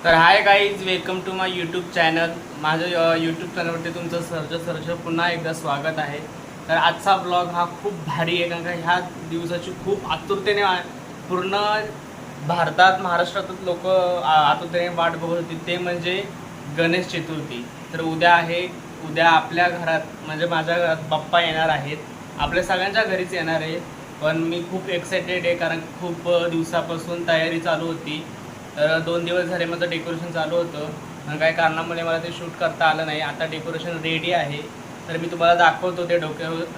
तर hi guys, welcome to my YouTube channel. माझ्या YouTube चॅनलवरती तुमचं सहर्ष पुन्हा एकदा स्वागत आहे. तर आजचा ब्लॉग हा खूप भारी आहे, कारण का ह्या दिवसाची खूप आतुरतेने पूर्ण भारतात महाराष्ट्रातच लोक आतुरतेने वाट बघत होती. ते म्हणजे गणेश चतुर्थी. तर उद्या आहे. उद्या आपल्या घरात म्हणजे माझ्या घरात बाप्पा येणार आहेत. आपल्या सगळ्यांच्या घरीच येणार आहे. पण मी खूप एक्सायटेड आहे, कारण खूप दिवसापासून तयारी चालू होती. तर 2 दिवस झाले माझं डेकोरेशन चालू होतं, पण काही कारणामुळे मला ते शूट करता आलं नाही. आता डेकोरेशन रेडी आहे, तर मी तुम्हाला दाखवतो ते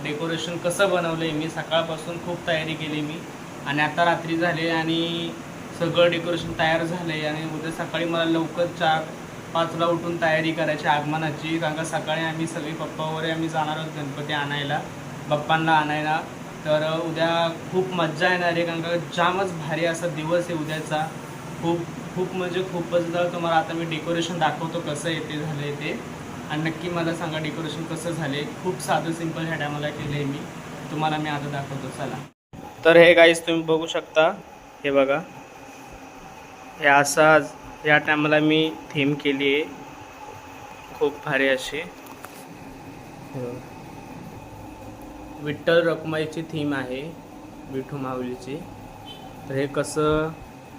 डेकोरेशन कसं बनवलं आहे. मी सकाळपासून खूप तयारी केली मी, आणि आता रात्री झाले आणि सगळं डेकोरेशन तयार झालं आहे. आणि उद्या सकाळी मला लवकर 4-5ला उठून तयारी करायची आगमनाची, कारण का सकाळी आम्ही सगळी पप्पा वगैरे आम्ही जाणार आहोत गणपती आणायला, बाप्पांना आणायला. तर उद्या खूप मज्जा येणार आहे, कारण का जामच भारी असा दिवस आहे उद्याचा. खूप खूप म्हणजे खूपच. तर तुम्हाला आता मी डेकोरेशन दाखवतो कसं येते झालं आहे ते, आणि नक्की मला सांगा डेकोरेशन कसं झाले. खूप साधं सिंपल ह्या टायमाला केलं आहे मी, तुम्हाला मी आता दाखवतो. चला. तर हे गाईज तुम्ही बघू शकता, हे बघा, हे असा या टायमाला मी थीम केली आहे खूप भारी अशी. विठ्ठल रखुमाईची थीम आहे, विठू माऊलीची. तर हे कसं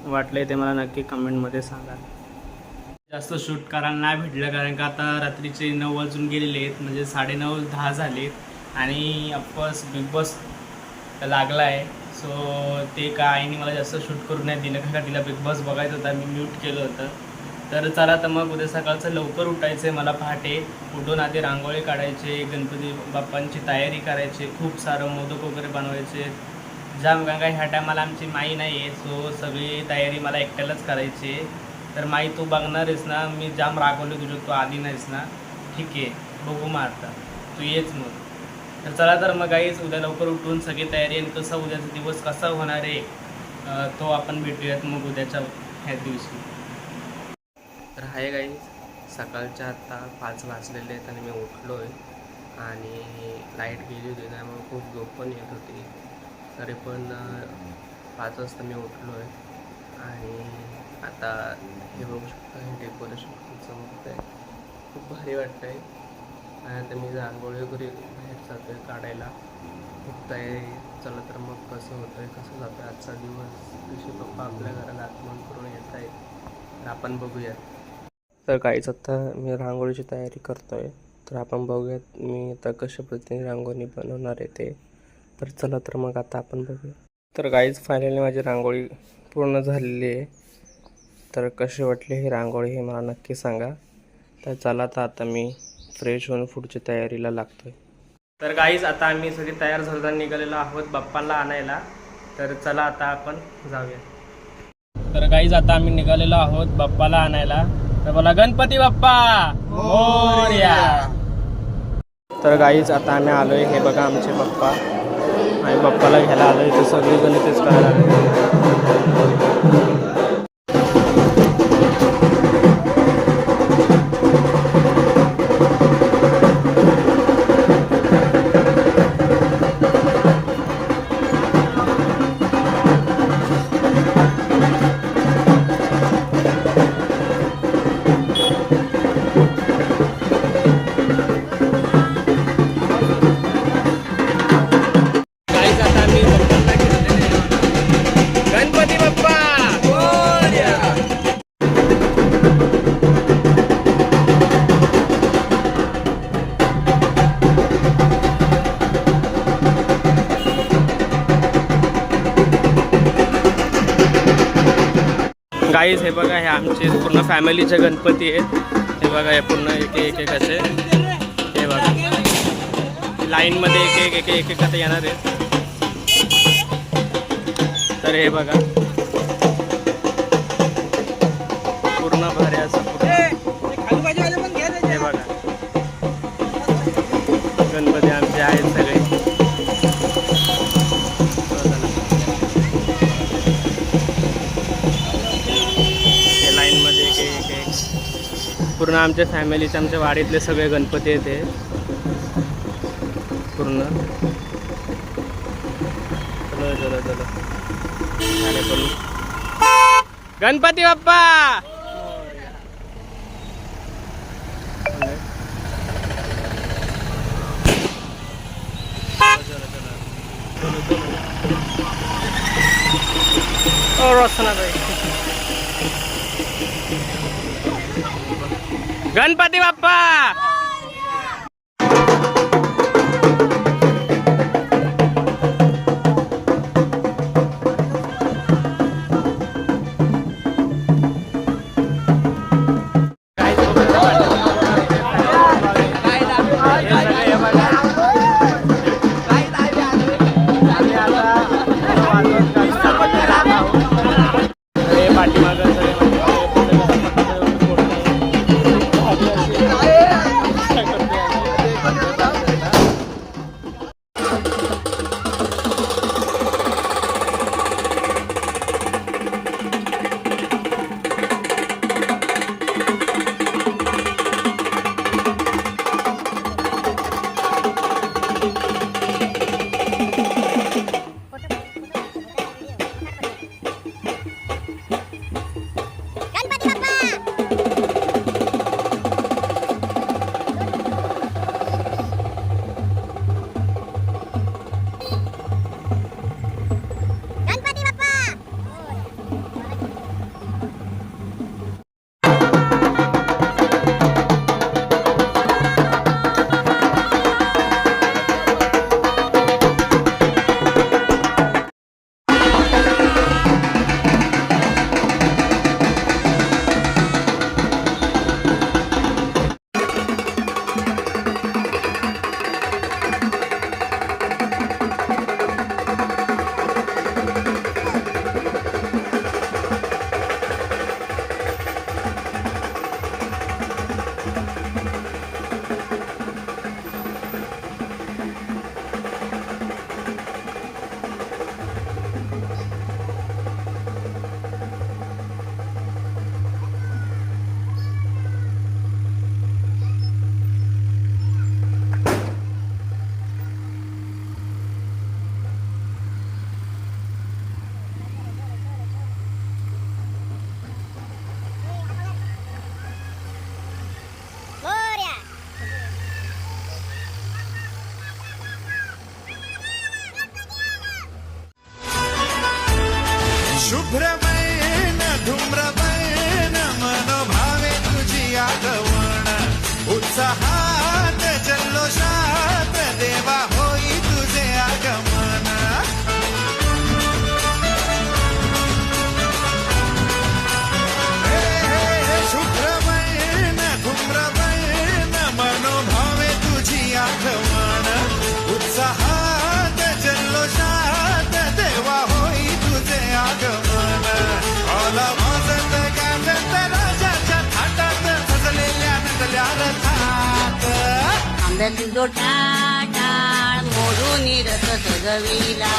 वाटलंय ते मला नक्की कमेंटमध्ये सांगा. जास्त शूट करायला नाही भेटलं, कारण का आता रात्रीचे 9 वाजून गेलेले आहेत, म्हणजे 9:30-10 झालेत. आणि ऑफकोर्स बिग बॉस लागला आहे. सो ते का आईने मला जास्त शूट करून नाही दिलं, कारण का तिला बिग बॉस बघायचं होता. मी म्यूट केलं होतं. तर चला, तर मग उद्या सकाळचं लवकर उठायचं आहे मला. पहाटे उठून आधी रांगोळी काढायचे, गणपती बाप्पांची तयारी करायची, खूप सारं मोदक वगैरे बनवायचे जाम. कारण का ह्या टायमाला आमची माई नाही आहे, सो सगळी तयारी मला एकट्यालाच करायची. तर माई तू बघणारच ना, मी जाम रागवले तुझं, तू आली नाहीस ना. ठीक आहे, बघू मग आता, तू येच मग. तर चला, तर मग गाईच उद्या लवकर उठून सगळी तयारी, आणि कसं उद्याचा दिवस कसा होणार आहे तो आपण भेटूयात मग उद्याच्या ह्या दिवशी. तर आहे गाईज, सकाळच्या आत्ता 5 वाजलेले आहेत आणि मी उठलो आहे. आणि लाईट गेली होती त्यामुळे खूप झोप पण येत होती. तरी पण 5 वाजता मी उठलो आहे. आणि आता हे बघू शकता, हे डेकोरेशन खूप चमकत आहे, खूप भारी वाटतं आहे. आणि आता मी रांगोळी वगैरे बाहेर जातो आहे काढायला. खूप तयारी. चला, तर मग कसं होतं आहे, कसं जातं आहे आजचा दिवस. कसे पप्पा आपल्या घराला आगमन करून येत आहेत, तर आपण बघूयात. तर काहीच आता मी रांगोळीची तयारी करतो आहे, तर आपण बघूयात मी आता कशा पद्धतीने रांगोळी बनवणार आहे ते. तर चला, तर मग आता आपण बघूया. तर काहीच फायनली माझी रांगोळी पूर्ण झालेली आहे. तर कशी वाटली ही रांगोळी हे मला नक्की सांगा. तर चला, तर आता मी फ्रेश होऊन पुढची तयारीला लागतो आहे. तर गाईज आता आम्ही सगळे तयार झालो, निघालेलो आहोत बाप्पांना आणायला. तर चला, आता आपण जाऊया. तर गाईज आता आम्ही निघालेलो आहोत बाप्पाला आणायला. तर बोला गणपती बाप्पा मोरया. तर गाईज आता आम्ही आलोय, हे बघा आमचे बाप्पा. आणि बाप्पाला घ्यायला आलोय, तर सगळी जण तेच करायला आले. गणपती बाप्पा मोरया. गाईज हे बघा, हे आमचे पूर्ण फॅमिलीचे गणपती आहेत. हे बघा, हे पूर्ण एक असे, हे बघा लाईनमध्ये एक आता येणार आहेत. तर हे बघा पूर्ण भारी असं हे बघा गणपती आमचे आहेत सगळे. हे लाईनमध्ये एक पूर्ण आमच्या फॅमिलीचे, आमच्या वाडीतले सगळे गणपती येते पूर्ण. चलो गणपती बाप्पा. गणपती बाप्पा. शुभ्रमयेन धूम्रमयेन मनोभावे तुझी आगवण उत्साहात जल्लोषात देवा होई तुझे आगमन हे हे शुभ्रमयेन धूम्रमयेन मनोभावे तुझी आगमन उत्साहात जल्लोषात देवा होई तुझे आगमन आला वाजत गाजत राजाच्या थाटात सजलेल्या नटल्या रथात आंब्याची जोटा टाळ मोडून रथ सजविला.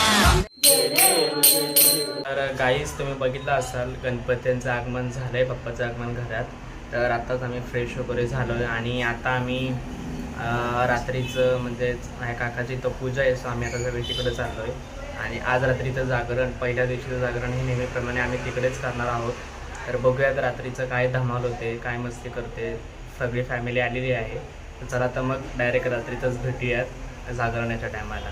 तर गाईज तुम्ही बघितलं असाल गणपत्यांचं आगमन झालंय, बाप्पाचं आगमन घरात. तर आताच आम्ही फ्रेश वगैरे झालो आहे आणि आता आम्ही रात्रीचं म्हणजे माझ्या काकाची तो पूजा आहे, सो आम्ही आता सगळे तिकडे चाललो आहे. आणि आज रात्रीचं जागरण, पहिल्या दिवशीचं जागरण हे नेहमीप्रमाणे आम्ही तिकडेच करणार आहोत. तर बघूयात रात्रीचं काय धमाल होते, काय मस्ती करते. सगळी फॅमिली आलेली आहे. तर चला आता मग डायरेक्ट रात्रीतच भेटूयात जागरणाच्या टायमाला.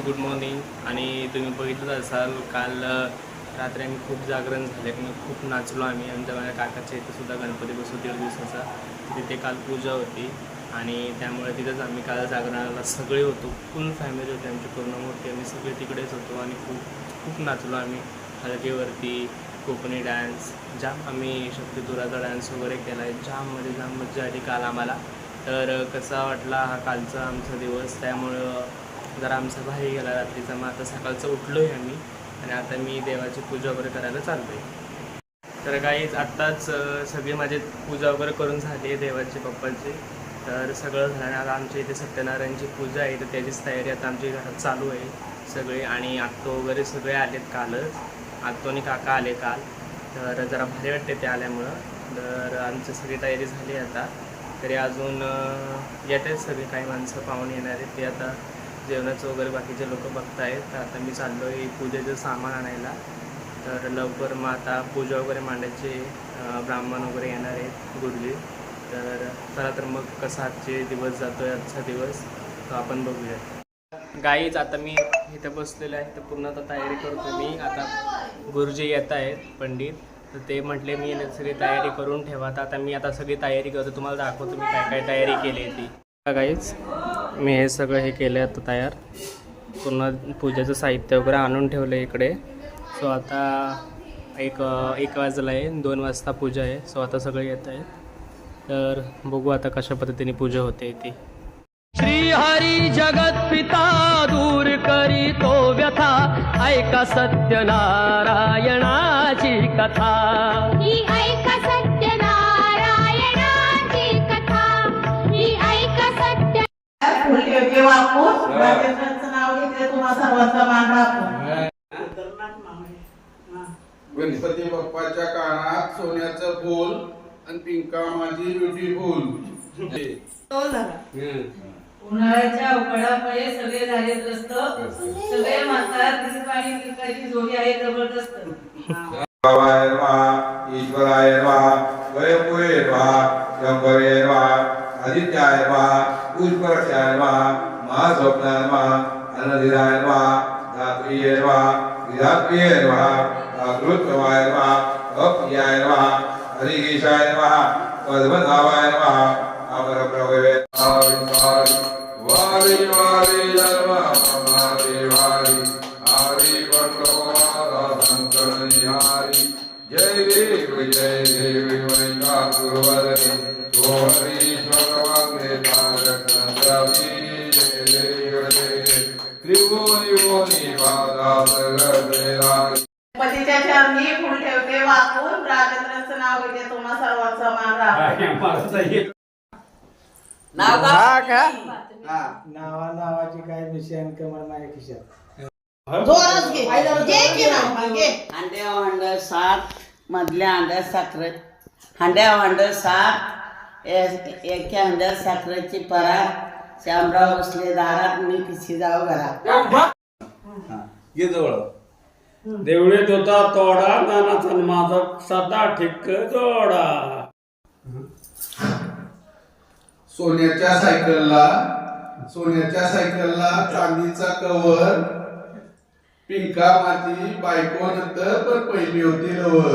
Good morning. आणि तुम्ही बघितलं असाल काल रात्री आम्ही खूप जागरण झाले, मग खूप नाचलो आम्ही. आमच्या माझ्या काकाच्या इथं सुद्धा गणपती बसू 1.5 दिवसाचा. तिथे काल पूजा होती आणि त्यामुळे तिथंच आम्ही काल जागरणाला सगळे होतो. फुल फॅमिली होती आमची पूर्ण मोठी. आम्ही सगळे तिकडेच होतो आणि खूप नाचलो आम्ही. हलगेवरती कोकणी डान्स जाम, आम्ही शक्तिदुराचा डान्स वगैरे केला आहे. जाम मजा आली काल आम्हाला. तर कसा वाटला हा कालचा आमचा दिवस, त्यामुळं जरा आमचा भाई गेला रात्रीचा. मग आता सकाळचं उठलो आहे आम्ही आणि आता मी देवाची पूजा वगैरे करायला चाललो आहे. तर काहीच आत्ताच सगळी माझी पूजा वगैरे करून झाली आहे देवाची पप्पाची. तर सगळं झालं. आता आमच्या इथे सत्यनारायणची पूजा आहे, तर त्याचीच तयारी आता आमच्या घरात चालू आहे सगळे. आणि आत्तो वगैरे सगळे आलेत कालच. आत्तो आणि काका आले काल, तर जरा भारी वाटते ते आल्यामुळं. तर आमची सगळी तयारी झाली आता. तरी अजून येत आहेत सगळे, काही माणसं पाहून येणार आहेत. ते आता जेवणाचं वगैरे बाकीचे लोक बघतायत. तर आता मी चाललो आहे पूजेचं सामान आणायला. तर लवकर मग आता पूजा वगैरे मांडायचे, ब्राह्मण वगैरे येणार आहेत गुरुजी. तर चला तर मग कसा आजचे दिवस जातो आहे, आजचा दिवस तो आपण बघूया. गाईच आता मी इथं बसलेलं आहे, तर पूर्ण आता तयारी करतो मी. आता गुरुजी येत आहेत पंडित, तर ते म्हटले मी सगळी तयारी करून ठेवा. तर आता मी आता सगळी तयारी करतो, तुम्हाला दाखवतो मी काय काय तयारी केली आहे ती. गाईच मी हे सगळं हे केलं आहे आता तयार. पूर्ण पूजेचं साहित्य वगैरे आणून ठेवलं आहे इकडे. सो आता एक वाजला आहे, 2 वाजता पूजा आहे. सो आता सगळे येत आहेत, तर बघू आता कशा पद्धतीने पूजा होते ती. श्रीहरी जगत पिता दूर करी तो व्यथा, ऐका सत्यनारायणाची कथा. ही ऐका सत्यनारायणाची कथा, ही ऐका सत्य. फुलके वापरून राजेंद्रांचं नाव घेतले, तुम्हा सर्वांचा मान राखून. गणपती बाप्पाच्या कानात सोन्याचं फूल आणि पिंका माझी ब्युटीफुल. उन्हाळ्याच्या अवकाळामुळे सगळे झाले त्रस्त, सगळे म्हणतात आणि पिंकाची जोडी आहे जबरदस्त. भावाय नमः, ईश्वराय नमः, स्वयंभूये नमः, शंभरे नमः, आदित्याय नमः, पुष्परक्षाय नमः, महास्वप्नाय नमः, अनधिराय नमः, धात्रीये नमः, विधात्रीये नमः, अकृतवाय नमः, अप्रियाय नमः, हरिकेशाय नमः, पद्मनाभाय नमः, अमरप्रभवे वारी वारी वारी नमः वारी वारी हरि भट्टवारा शंकरनिहारी. जय देवी वैकासुरवदने सोहरीश्वरवन्दे तारकनन्दवी. जय देवी त्रिभुवनी भुवनी पादासगरवेला. गणपतीच्या चरणी फुल ठेवते वाकून, राजेंद्रांचं नाव घेते, तुम्हा सर्वांचा मान राखून. नावाची काय मिशन कमर माझ्या खिशात. जोरात घे, घे की नाव, घे. हांड्या भांड 7 मधल्या हांड्यात साखर, हांड्या भांड 7 एका हांड्यात साखरेची परात. श्यामराव बसले दारात, मी पिशी जाऊ घरात. ये जवळ. देवळीत होता तोडा, नानाचा माझा सदा ठिक्क जोडा. सोन्याच्या सायकलला चांदीचा कवर, पिंका माझी बायको नंतर पण पहिली होती लवर.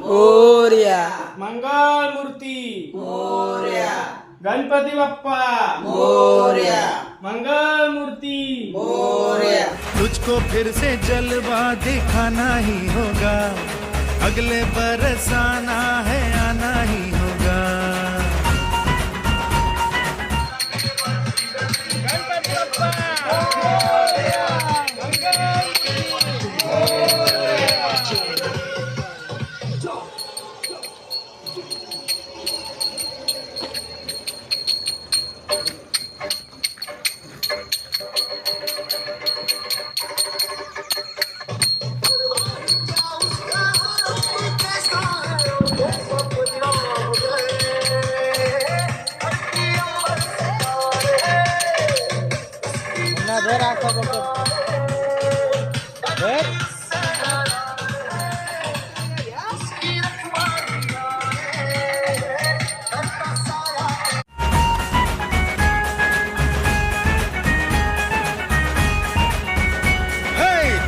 मोरया मंगल मूर्ती मोरया गणपती बाप्पा मोरया मंगल मूर्ती मोरया तुझको फिर से जलवा दिखाना ही होगा, अगले बरस आना है आना ही होगा।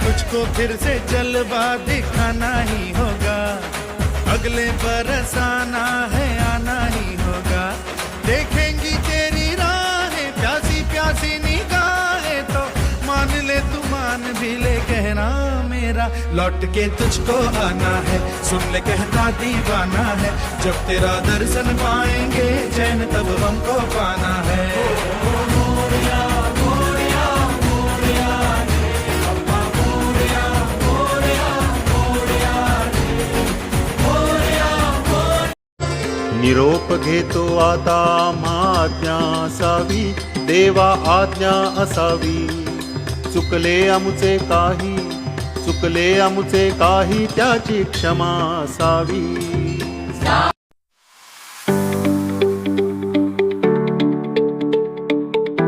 तुझको फिर से जलवा दिखाना ही होगा, अगले बरस आना है आना ही होगा। देखेंगी तेरी राहें प्यासी प्यासी निगाहें तो मान ले तू मान भी ले कहना मेरा, लौट के तुझको आना है सुन ले कहता दीवाना है। जब तेरा दर्शन पाएंगे चैन तब हमको पाना है। निरोप घेतो आता आज्ञा असावी, देवा आज्ञा असावी। चुकले आमुचे काही त्याची क्षमा असावी।